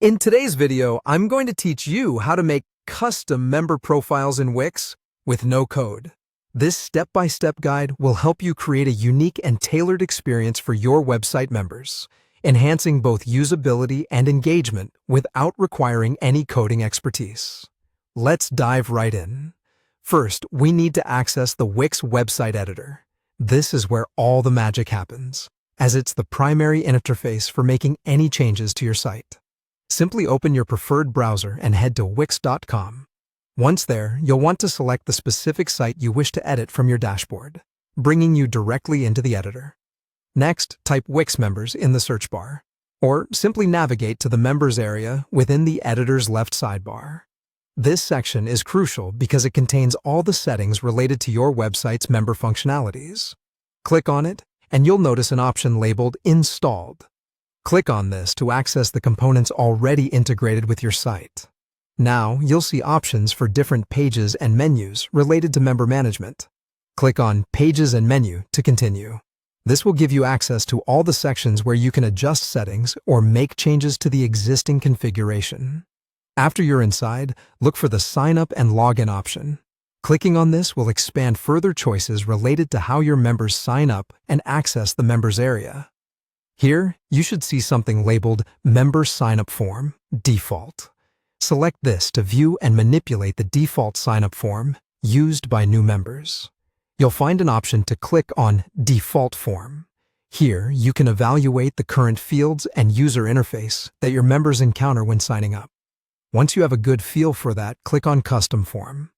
In today's video, I'm going to teach you how to make custom member profiles in Wix with no code. This step-by-step guide will help you create a unique and tailored experience for your website members, enhancing both usability and engagement without requiring any coding expertise. Let's dive right in. First, we need to access the Wix website editor. This is where all the magic happens, as it's the primary interface for making any changes to your site. Simply open your preferred browser and head to wix.com. Once there, you'll want to select the specific site you wish to edit from your dashboard, bringing you directly into the editor. Next, type Wix members in the search bar, or simply navigate to the members area within the editor's left sidebar. This section is crucial because it contains all the settings related to your website's member functionalities. Click on it, and you'll notice an option labeled Installed. Click on this to access the components already integrated with your site. Now, you'll see options for different pages and menus related to member management. Click on Pages and Menu to continue. This will give you access to all the sections where you can adjust settings or make changes to the existing configuration. After you're inside, look for the Sign Up and Login option. Clicking on this will expand further choices related to how your members sign up and access the members area. Here, you should see something labeled Member Sign-up Form, Default. Select this to view and manipulate the default sign-up form used by new members. You'll find an option to click on Default Form. Here, you can evaluate the current fields and user interface that your members encounter when signing up. Once you have a good feel for that, click on Custom Form.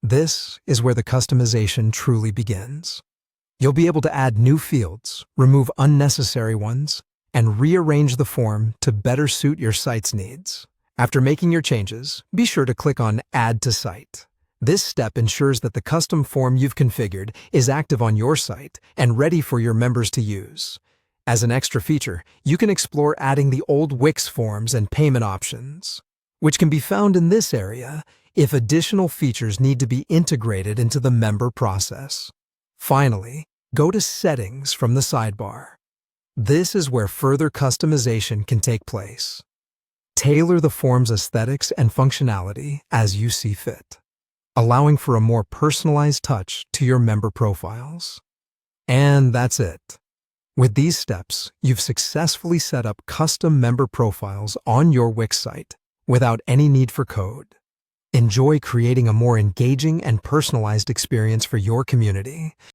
This is where the customization truly begins. You'll be able to add new fields, remove unnecessary ones, and rearrange the form to better suit your site's needs. After making your changes, be sure to click on Add to Site. This step ensures that the custom form you've configured is active on your site and ready for your members to use. As an extra feature, you can explore adding the old Wix forms and payment options, which can be found in this area if additional features need to be integrated into the member process. Finally, go to Settings from the sidebar. This is where further customization can take place. Tailor the form's aesthetics and functionality as you see fit, allowing for a more personalized touch to your member profiles. And that's it. With these steps, you've successfully set up custom member profiles on your Wix site without any need for code. Enjoy creating a more engaging and personalized experience for your community.